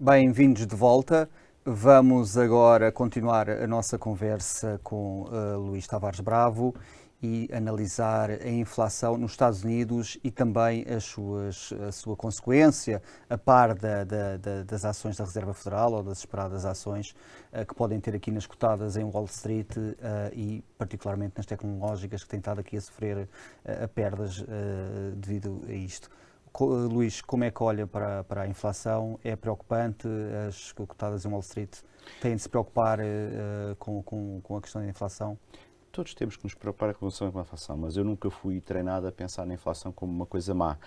Bem-vindos de volta. Vamos agora continuar a nossa conversa com Luís Tavares Bravo e analisar a inflação nos Estados Unidos e também a sua consequência, a par das ações da Reserva Federal ou das esperadas ações que podem ter aqui nas cotadas em Wall Street e particularmente nas tecnológicas que têm estado aqui a sofrer perdas devido a isto. Luís, como é que olha para a inflação? É preocupante? As cotadas em Wall Street têm de se preocupar com a questão da inflação? Todos temos que nos preocupar com relação à inflação, mas eu nunca fui treinado a pensar na inflação como uma coisa má.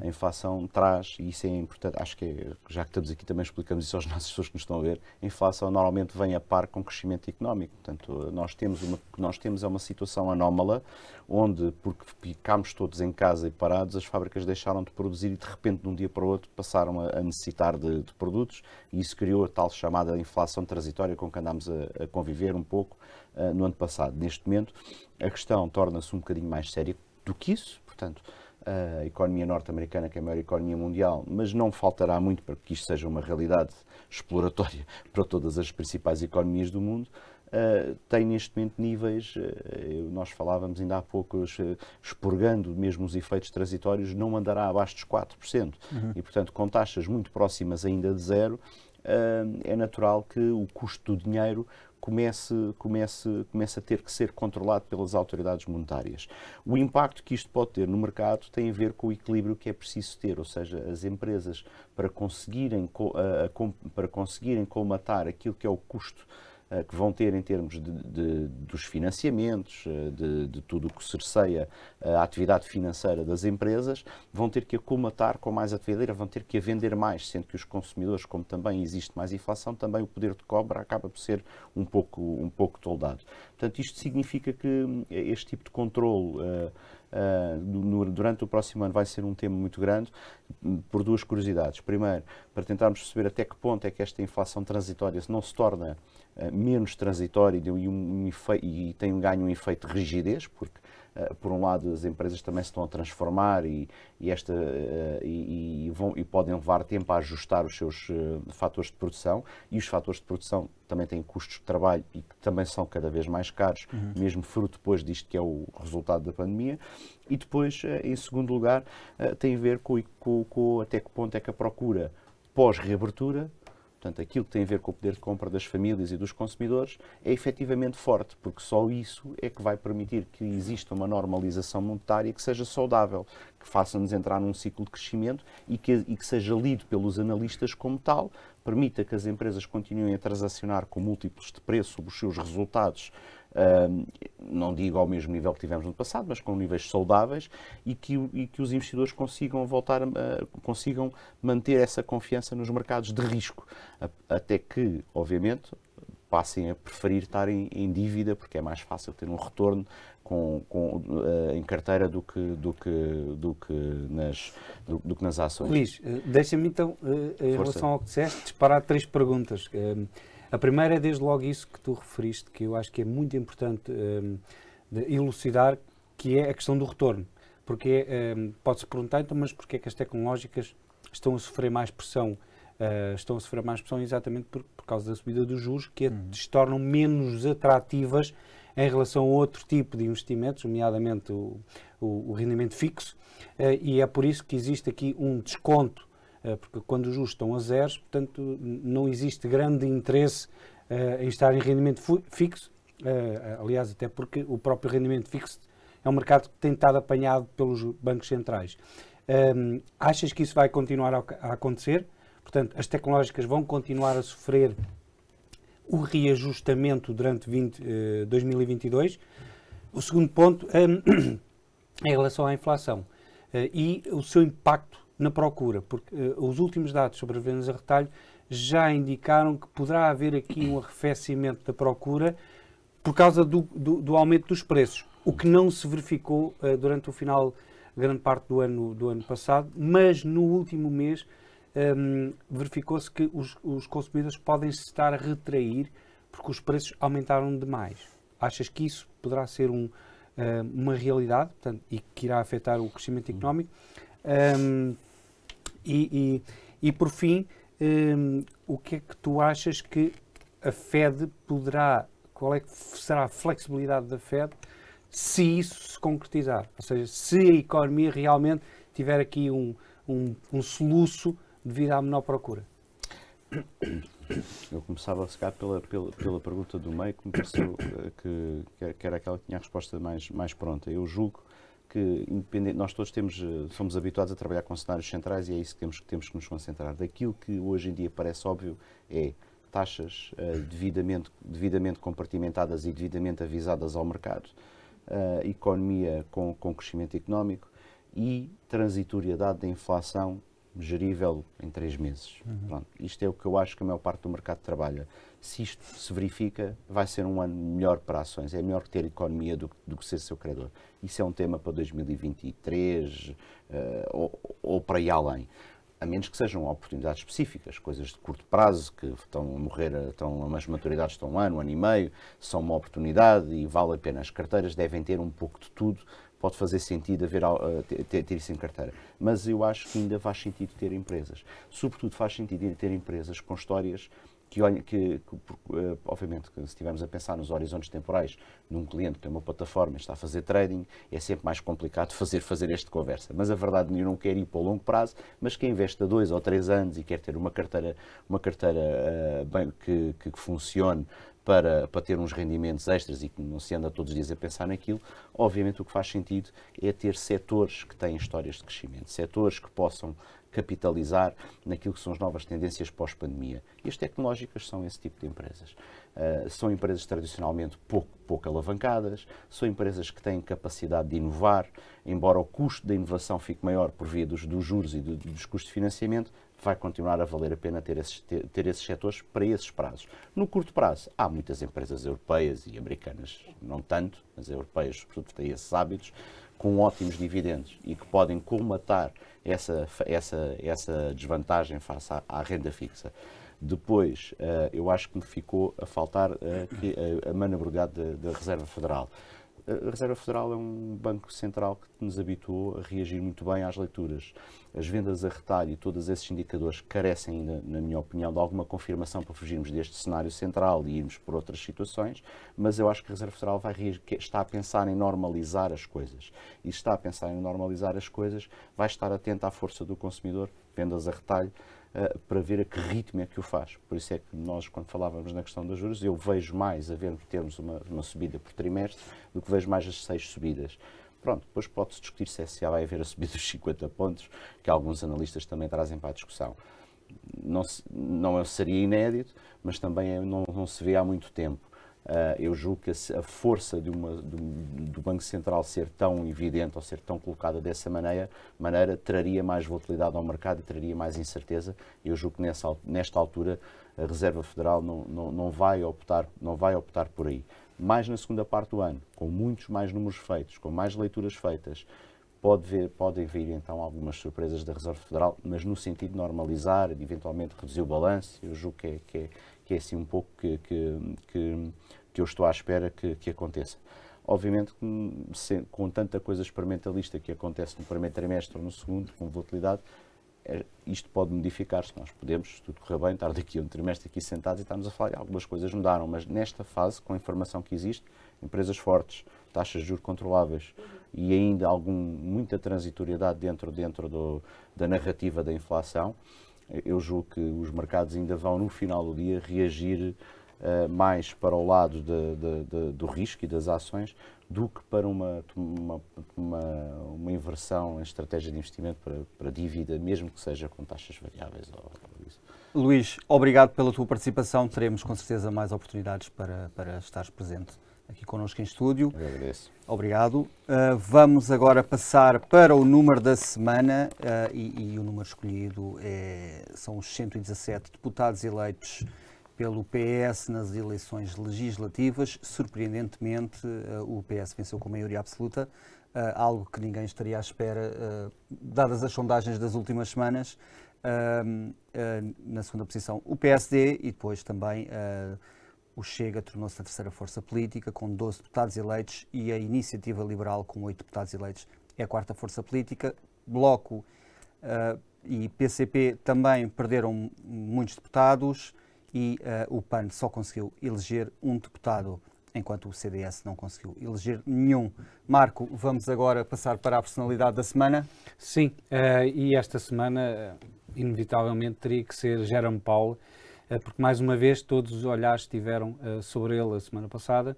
A inflação traz, e isso é importante, acho que já que estamos aqui também explicamos isso às nossas pessoas que nos estão a ver, a inflação normalmente vem a par com o crescimento económico. Portanto, nós temos uma situação anómala, onde, porque ficámos todos em casa e parados, as fábricas deixaram de produzir e de repente, de um dia para o outro, passaram a necessitar de produtos, e isso criou a tal chamada inflação transitória com que andámos a conviver um pouco no ano passado. Neste momento, a questão torna-se um bocadinho mais séria do que isso. Portanto, a economia norte-americana, que é a maior economia mundial, mas não faltará muito para que isto seja uma realidade exploratória para todas as principais economias do mundo, tem neste momento níveis, nós falávamos ainda há pouco, expurgando mesmo os efeitos transitórios, não andará abaixo dos 4%. E, portanto, com taxas muito próximas ainda de zero, é natural que o custo do dinheiro comece a ter que ser controlado pelas autoridades monetárias. O impacto que isto pode ter no mercado tem a ver com o equilíbrio que é preciso ter, ou seja, as empresas para conseguirem colmatar aquilo que é o custo que vão ter em termos dos financiamentos, de tudo o que cerceia a atividade financeira das empresas, vão ter que acomatar com mais atividade, vão ter que a vender mais, sendo que os consumidores, como também existe mais inflação, também o poder de compra acaba por ser um pouco toldado. Portanto, isto significa que este tipo de controle durante o próximo ano vai ser um tema muito grande, por duas curiosidades. Primeiro, para tentarmos perceber até que ponto é que esta inflação transitória não se torna menos transitória e tem ganho um efeito de rigidez, porque, por um lado, as empresas também se estão a transformar e podem levar tempo a ajustar os seus fatores de produção, e os fatores de produção também têm custos de trabalho e que também são cada vez mais caros, mesmo fruto depois disto que é o resultado da pandemia. E depois, em segundo lugar, tem a ver com até que ponto é que a procura pós-reabertura, portanto, aquilo que tem a ver com o poder de compra das famílias e dos consumidores, é efetivamente forte, porque só isso é que vai permitir que exista uma normalização monetária que seja saudável, que faça-nos entrar num ciclo de crescimento e que seja lido pelos analistas como tal, permita que as empresas continuem a transacionar com múltiplos de preço sobre os seus resultados, não digo ao mesmo nível que tivemos no passado, mas com níveis saudáveis, e que os investidores consigam consigam manter essa confiança nos mercados de risco, até que, obviamente, passem a preferir estar em dívida, porque é mais fácil ter um retorno em carteira do que nas ações. Luís, deixa-me então, em relação ao que disseste, disparar 3 perguntas. A primeira é desde logo isso que tu referiste, que eu acho que é muito importante elucidar, que é a questão do retorno. Porque pode-se perguntar, então, mas porquê é que as tecnológicas estão a sofrer mais pressão? Estão a sofrer mais pressão exatamente por causa da subida dos juros, que se tornam menos atrativas em relação a outro tipo de investimentos, nomeadamente o rendimento fixo, e é por isso que existe aqui um desconto, porque quando os juros estão a zeros, portanto, não existe grande interesse em estar em rendimento fixo, aliás, até porque o próprio rendimento fixo é um mercado que tem estado apanhado pelos bancos centrais. Achas que isso vai continuar a acontecer? Portanto, as tecnológicas vão continuar a sofrer o reajustamento durante 2022. O segundo ponto é em relação à inflação e o seu impacto na procura, porque os últimos dados sobre as vendas a retalho já indicaram que poderá haver aqui um arrefecimento da procura por causa do aumento dos preços, o que não se verificou durante o final, grande parte do ano passado, mas no último mês verificou-se que os consumidores podem se estar a retrair porque os preços aumentaram demais. Achas que isso poderá ser uma realidade, portanto, e que irá afetar o crescimento económico? E por fim, o que é que tu achas que a Fed poderá, qual é que será a flexibilidade da Fed se isso se concretizar? Ou seja, se a economia realmente tiver aqui um soluço devido à menor procura. Eu começava a ficar pela pergunta do meio, que me pareceu que era aquela que tinha a resposta mais pronta. Eu julgo que, nós todos somos habituados a trabalhar com cenários centrais e é isso que temos que nos concentrar. Daquilo que hoje em dia parece óbvio é taxas devidamente compartimentadas e devidamente avisadas ao mercado, economia com crescimento económico e transitoriedade da inflação gerível em 3 meses. Pronto, isto é o que eu acho que a maior parte do mercado trabalha. Se isto se verifica, vai ser um ano melhor para ações. É melhor ter economia do que ser seu credor. Isso é um tema para 2023 ou para ir além. A menos que sejam oportunidades específicas, coisas de curto prazo, que estão a morrer, as maturidades estão um ano e meio, são uma oportunidade e vale a pena. As carteiras devem ter um pouco de tudo. Pode fazer sentido ter isso em carteira. Mas eu acho que ainda faz sentido ter empresas. Sobretudo faz sentido ter empresas com histórias que obviamente, se estivermos a pensar nos horizontes temporais num cliente que tem uma plataforma e está a fazer trading, é sempre mais complicado fazer esta conversa. Mas a verdade, eu não quero ir para o longo prazo, mas quem investe a 2 ou 3 anos e quer ter uma carteira bem, que funcione para ter uns rendimentos extras e que não se anda todos os dias a pensar naquilo, obviamente o que faz sentido é ter setores que têm histórias de crescimento, setores que possam capitalizar naquilo que são as novas tendências pós-pandemia. E as tecnológicas são esse tipo de empresas. São empresas tradicionalmente pouco alavancadas, são empresas que têm capacidade de inovar, embora o custo da inovação fique maior por via dos juros e dos custos de financiamento, vai continuar a valer a pena ter esses setores para esses prazos. No curto prazo, há muitas empresas europeias e americanas, não tanto, mas europeias, sobretudo, têm esses hábitos, com ótimos dividendos e que podem colmatar essa desvantagem face à renda fixa. Depois, eu acho que me ficou a faltar a manobrabilidade da Reserva Federal. A Reserva Federal é um banco central que nos habituou a reagir muito bem às leituras. As vendas a retalho e todos esses indicadores carecem ainda, na minha opinião, de alguma confirmação para fugirmos deste cenário central e irmos por outras situações, mas eu acho que a Reserva Federal está a pensar em normalizar as coisas. E se está a pensar em normalizar as coisas, vai estar atento à força do consumidor, vendas a retalho, para ver a que ritmo é que o faz. Por isso é que nós, quando falávamos na questão dos juros, eu vejo mais a termos uma subida por trimestre do que vejo mais as 6 subidas. Pronto, depois pode-se discutir se vai haver a subida dos 50 pontos, que alguns analistas também trazem para a discussão. Não seria inédito, mas também não se vê há muito tempo. Eu julgo que a força do Banco Central ser tão evidente ou ser tão colocada dessa maneira traria mais volatilidade ao mercado e traria mais incerteza. Eu julgo que nesta altura a Reserva Federal não vai optar por aí. Mais na segunda parte do ano, com muitos mais números feitos, com mais leituras feitas, podem vir então algumas surpresas da Reserva Federal, mas no sentido de normalizar, de eventualmente reduzir o balanço. Eu julgo que é assim um pouco que eu estou à espera que aconteça. Obviamente, com tanta coisa experimentalista que acontece no primeiro trimestre ou no segundo, com volatilidade, isto pode modificar-se. Nós podemos, se tudo correr bem, estar daqui a um trimestre aqui sentados e estarmos a falar, algumas coisas mudaram, mas nesta fase, com a informação que existe, empresas fortes, taxas de juros controláveis e ainda muita transitoriedade dentro da narrativa da inflação, eu julgo que os mercados ainda vão, no final do dia, reagir mais para o lado do risco e das ações do que para uma inversão em estratégia de investimento para dívida, mesmo que seja com taxas variáveis. Luís, obrigado pela tua participação. Teremos com certeza mais oportunidades para estares presente aqui connosco em estúdio. Eu agradeço. Obrigado. Vamos agora passar para o número da semana e o número escolhido são os 117 deputados eleitos pelo PS nas eleições legislativas. Surpreendentemente, o PS venceu com maioria absoluta, algo que ninguém estaria à espera, dadas as sondagens das últimas semanas. Na segunda posição, o PSD e depois também o Chega tornou-se a terceira força política, com 12 deputados eleitos, e a Iniciativa Liberal, com 8 deputados eleitos, é a quarta força política. Bloco e PCP também perderam muitos deputados e o PAN só conseguiu eleger um deputado, enquanto o CDS não conseguiu eleger nenhum. Marco, vamos agora passar para a personalidade da semana? Sim, e esta semana, inevitavelmente, teria que ser Jerome Powell, porque, mais uma vez, todos os olhares estiveram sobre ele a semana passada,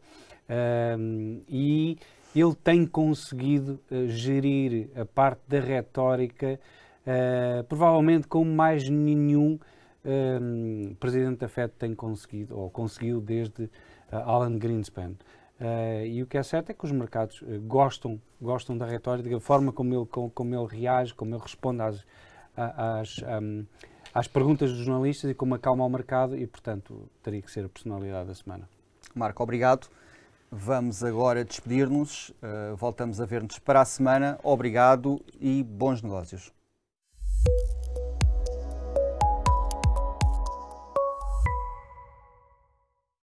e ele tem conseguido gerir a parte da retórica, provavelmente como mais nenhum presidente da FED tem conseguido, ou conseguiu desde Alan Greenspan. E o que é certo é que os mercados gostam da retórica, da forma como ele reage, como ele responde às perguntas dos jornalistas e como acalma o mercado, e, portanto, teria que ser a personalidade da semana. Marco, obrigado. Vamos agora despedir-nos. Voltamos a ver-nos para a semana. Obrigado e bons negócios.